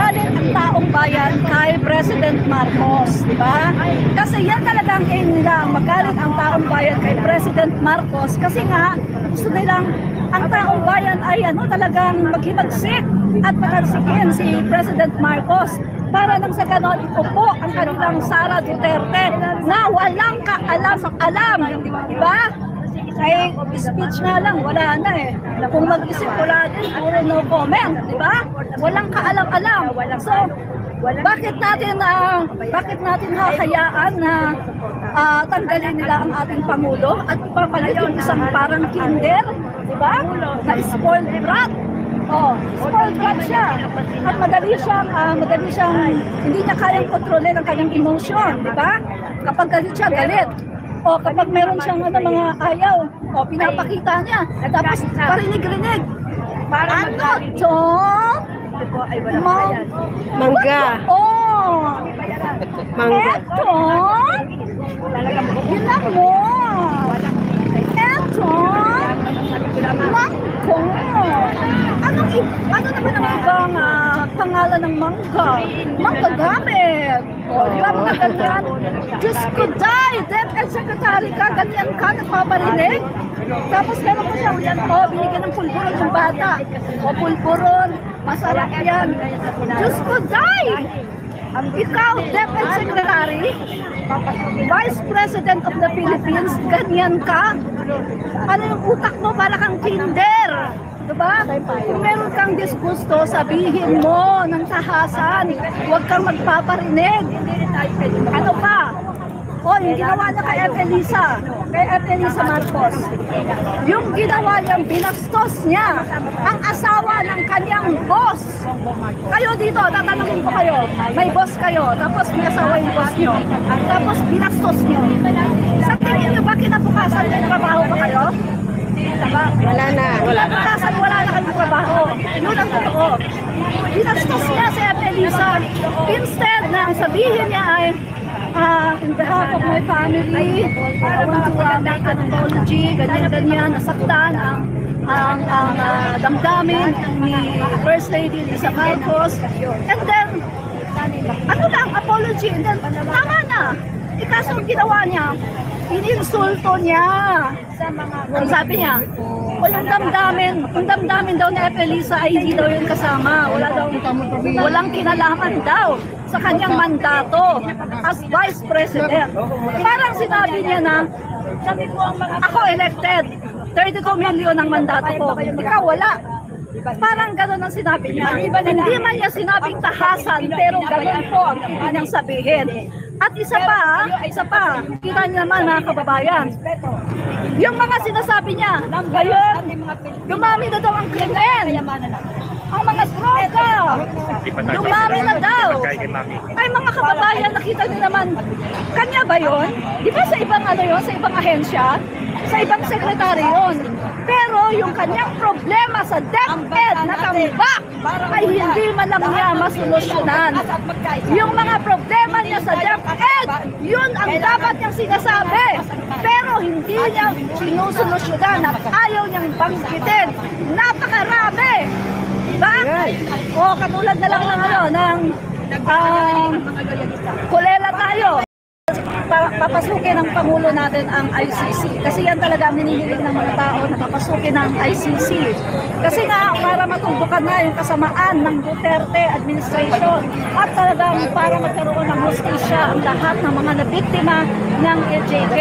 magalit ang taong bayan kay President Marcos, di ba? Kasi yan talagang aim nila, magalit ang taong bayan kay President Marcos kasi nga gusto nilang ang taong bayan ay talagang maghimagsik at patalsikin si President Marcos para nang sa ganon ipupo ang kanilang Sara Duterte na walang kaalam-alam, di ba? Ay, speech na lang, wala na eh. Kung mag-isip, wala din, puro no comment, di ba? Walang kaalam-alam. So, bakit natin hahayaan na tanggalin nila ang ating Pangulo at ipapalit yung isang parang kinder, di ba? Na spoiled brat. Oh, spoiled brat siya. At madali siyang, hindi niya kayang kontrolin ang kanyang emotion, di ba? Kapag galit siya, galit. O kapag meron siyang mga ayaw, o pinapakita niya, tapos parinig-rinig. Ano to? Mangga. Oh! Mangga. Eto? Yun mo. Eto? Mangko. Ano naman ang ibang pangalan ng mangga? Mangga gamit. O, di ba mga ganyan? Diyos ko, die! DepEd Secretary ka, ganyan ka, nagpaparinig? Tapos meron ko siya, binigyan ng pulburon ng bata. O, pulburon, masarap yan. Diyos ko, die! Ikaw, DepEd Secretary, Vice President of the Philippines, ganyan ka? Ano yung utak mo? Para kang kinder. Diba? Kung meron kang disgusto, sabihin mo ng tahasan. Huwag kang magpaparinig. Ano ka? O, yung ginawa niya kay Evelisa Marcos. Yung ginawa niyang binastos niya ang asawa ng kanyang boss. Kayo dito, tatanungin ko kayo. May boss kayo, tapos may asawa yung boss niyo. Tapos binastos niyo. Sa tingin niyo ba kinabukasan may trabaho pa kayo? Wala na. Wala na kami trabaho. Yun ang totoo. Binastos niya si Evelisa. Instead na ang sabihin niya ay in behalf of my family, I want to make an apology, ganyan-ganyan, nasaktan ang damdamin ni First Lady Lisa Marcos. And then, ano lang, apology, and then, tama na. Ikaso ang ginawa niya, ininsulto niya. Ang sabi niya, yung damdamin daw ni Evelisa ay hindi daw yun kasama. Walang kinalaman daw sa kanyang mandato as Vice President. Parang sinabi niya na, ako elected, 32 million ang mandato ko. Ikaw wala. Parang gano'n ang sinabi niya. Hindi man niya sinabing tahasan, pero gano'n po ang kanyang sabihin. At isa pa, kita niyo naman mga kababayan, yung mga sinasabi niya, ngayon, dumami na daw ang krimen, ang mga droga, dumami na daw. Ay mga kababayan, nakita niyo naman, kanya ba yun? Di ba sa ibang sa ibang ahensya, sa ibang sekretary yun. Pero yung kanyang problema sa DepEd na tambak ay hindi man lang niya masolusyonan. Yung mga problema niya sa DepEd, yun ang dapat niyang sinasabi. Pero hindi niya sinusolusyonan at ayaw niyang banggitin. Napakarami! Diba? O katulad na lang ng kulela tayo. Papasukin ng Pangulo natin ang ICC. Kasi yan talaga ang hinihiling ng mga tao na papasukin ng ICC. Kasi nga, para matunggukan na yung kasamaan ng Duterte administration at talagang para magkaroon ng hustisya ang lahat ng mga nabiktima ng LJK.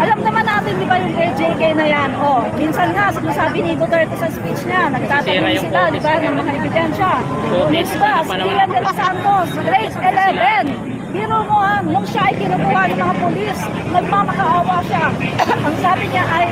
Alam naman natin, di ba yung LJK na yan? Minsan nga, sinasabi ni Duterte sa speech niya, nagtatanong sila, di ba, ng mga ebidensya. Luisbas, William de los Santos, grade 11. Biro mo nung siya ay kinukuha ng mga polis, nagmamakaawa siya. Ang sabi niya ay,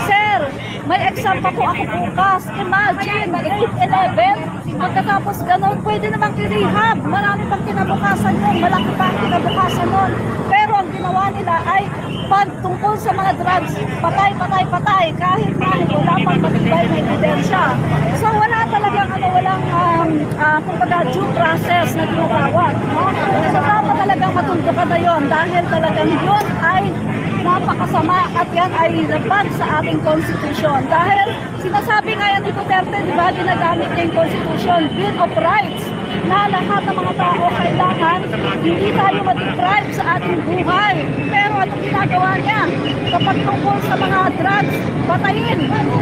Sir, may exam pa po ako bukas. Imagine, grade 11. Pagkatapos ganun, pwede namang i-rehab. Marami pang kinabukasan nun, malaki pa ang kinabukasan nun. Pero ang ginawa nila ay pag tungkol sa mga drugs, patay. Kahit wala pang matibay na ebidensya. So wala talagang kumbaga due process na tinatawag. So dapat talagang matuntukan na yun dahil talagang yun ay napakasama at yan ay labag sa ating Constitution. Dahil sinasabi nga yan ni Duterte, di ba, ginagamit niya yung Constitution, Bill of Rights. na lahat ng mga tao kailangan hindi tayo ma-deprive sa ating buhay. Pero anong ginagawa niya? Kapag tungkol sa mga drugs, patayin.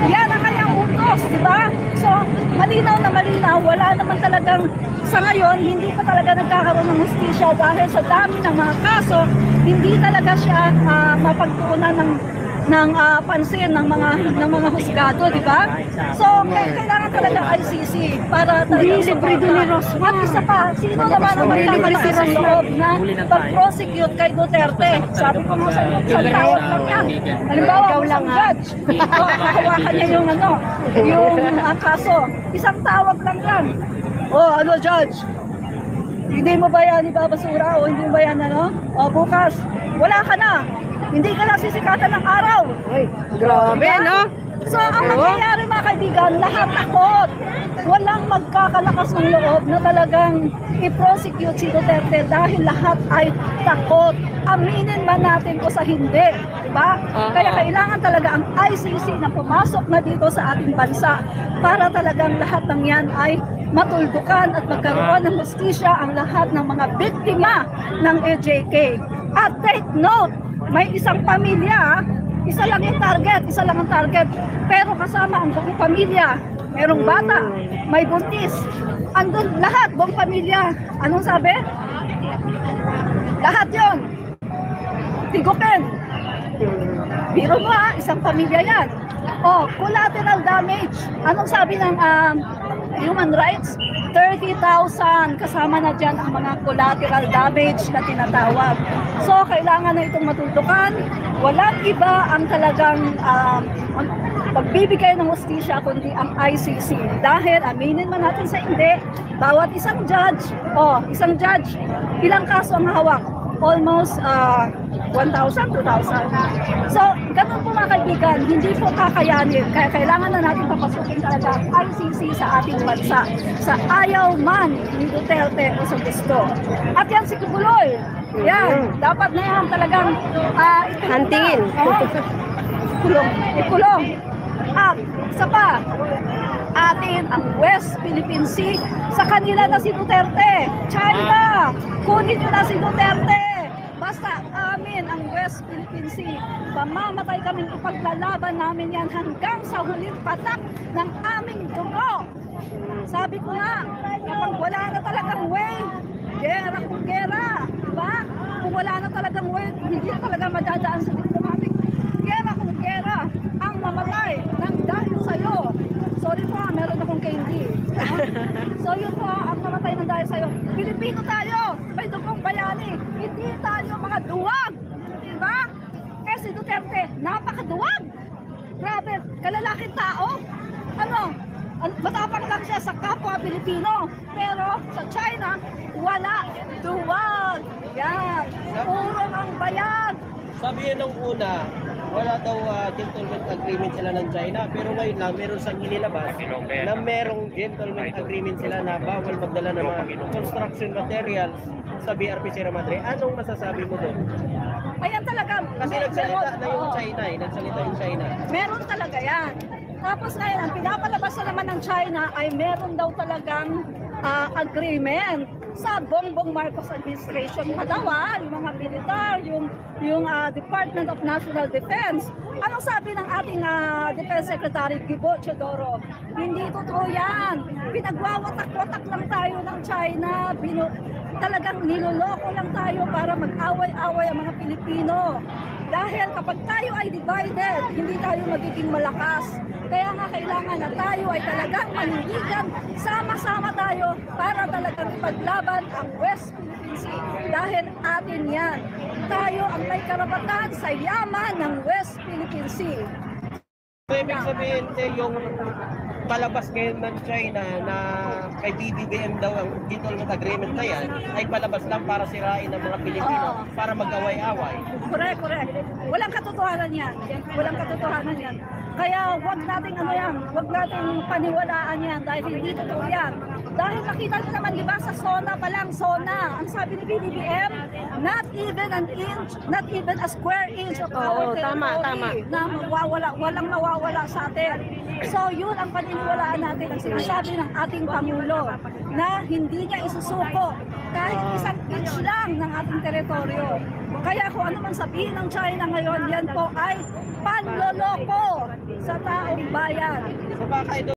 Yan ang kanyang utos, di ba? So, malinaw na malinaw, wala naman talagang sa ngayon, hindi pa talaga nagkakaroon ng hustisya dahil sa dami ng mga kaso, hindi talaga siya mapagtuunan ng pansin ng mga husgado, di ba? So, kailangan talaga ICC para talaga libre ni Rosma. At isa pa, sino naman ang magkakalakas ang loob na pag-prosecute kay Duterte? Sabi ko mo sa inyo, isang tawag lang yan. Halimbawa, isang judge, hawakan niya yung kaso. Isang tawag lang yan. Judge? Hindi mo ba yan ibabasura o hindi mo ba yan bukas, wala ka na. Hindi ka na sisikatan ng araw. Ay, grabe, no? So, ang nangyayari mga kaibigan, lahat takot. Walang magkakalakas ng loob na talagang i-prosecute si Duterte dahil lahat ay takot. Aminin man natin o sa hindi. Diba? Kaya kailangan talaga ang ICC na pumasok na dito sa ating bansa para talagang lahat ng yan ay matuldukan at magkaroon ng hustisya ang lahat ng mga biktima ng AJK. At take note, may isang pamilya, isa lang ang target, pero kasama ang buong pamilya. Merong bata, may buntis, andun lahat, buong pamilya. Anong sabi? Lahat yon tigukin. Biro mo isang pamilya yan. Collateral damage. Anong sabi ng human rights? 30,000 kasama na dyan ang mga collateral damage na tinatawag. So, kailangan na itong matutukan. Walang iba ang talagang pagbibigay ng hustisya kundi ang ICC. Dahil, aminin man natin sa hindi, bawat isang judge, ilang kaso ang hawak? Almost 1,000, 2,000. So, ganun po mga kaibigan, hindi po kakayanin. Kaya kailangan na natin papasukin talaga ang ICC sa ating bansa. Sa ayaw man ni Duterte o sa gusto. At yan si Kibuloy. Yan, dapat na yan talagang Hantingin. Ikulong. At isa pa, atin ang West Philippine Sea sa kanila na si Duterte. China, kunin nyo na si Duterte. Basta amin ang West Philippine Sea. Mamamatay kaming ipaglalaban namin yan hanggang sa huling patak ng aming dugo. Sabi ko nga, kapag wala na talagang way, gera kung gera. Diba? Kung wala na talagang way, hindi na talaga madadaan sa diplomatic. Gera kung gera ang mamatay ng dahil sa'yo. Sorry po, meron akong candy. So yun po, ang mamatay ng dahil sa'yo. Pilipino tayo, may dugong bayani. Hindi tayo mga duwag. Diba? Eh si Duterte, napakaduwag. Grabe, kalalaking tao. Matapang lang siya sa kapwa Pilipino. Pero sa China, wala. Duwag. Yan. Urong ang bayag. Sabi yun nung una, wala daw gentleman agreement sila ng China, pero ngayon lang meron sang inilabas na merong gentleman agreement sila na bawal magdala ng mga construction materials sa BRP Sierra Madre. Anong masasabi mo doon? Ayan talaga. Kasi nagsalita na yung China nagsalita yung China. Meron talaga yan. Tapos ngayon, ang pinapalabas na naman ng China ay meron daw talagang agreement sa Bongbong Marcos administration. Padawa, yung mga militar, yung Department of National Defense. Anong sabi ng ating Defense Secretary Gibo Teodoro? Hindi totoo yan. Pinagwawatak-watak lang tayo ng China. Talagang niloloko lang tayo para mag-away-away ang mga Pilipino. Dahil kapag tayo ay divided, hindi tayo magiging malakas. Kaya nga kailangan na tayo ay talagang manindigan, sama-sama tayo para talagang ipaglaban ang West Philippine Sea. Dahil atin yan. Tayo ang may karapatan sa yaman ng West Philippine Sea. So, ibig sabihin yung palabas ngayon ng China na kay BBBM daw ang gentleman agreement na yan ay palabas lang para sirain ang mga Pilipino para mag-away-away. Correct. Walang katotohanan yan. Walang katotohanan yan. Kaya wag nating wag nating paniwalaan yan dahil hindi totoo yan. Dahil nakita nyo naman, di ba, sa SONA pa lang, SONA, ang sabi ni BBM, not even an inch, not even a square inch of our Oo, tama, tama. na mawawala, walang mawawala sa atin. So yun ang paniniwalaan natin, ang sinasabi ng ating Pangulo, na hindi niya isusuko kahit isang inch lang ng ating teritoryo. Kaya kung ano man sabihin ng China ngayon, yan po ay panloloko sa taong bayan. So baka ito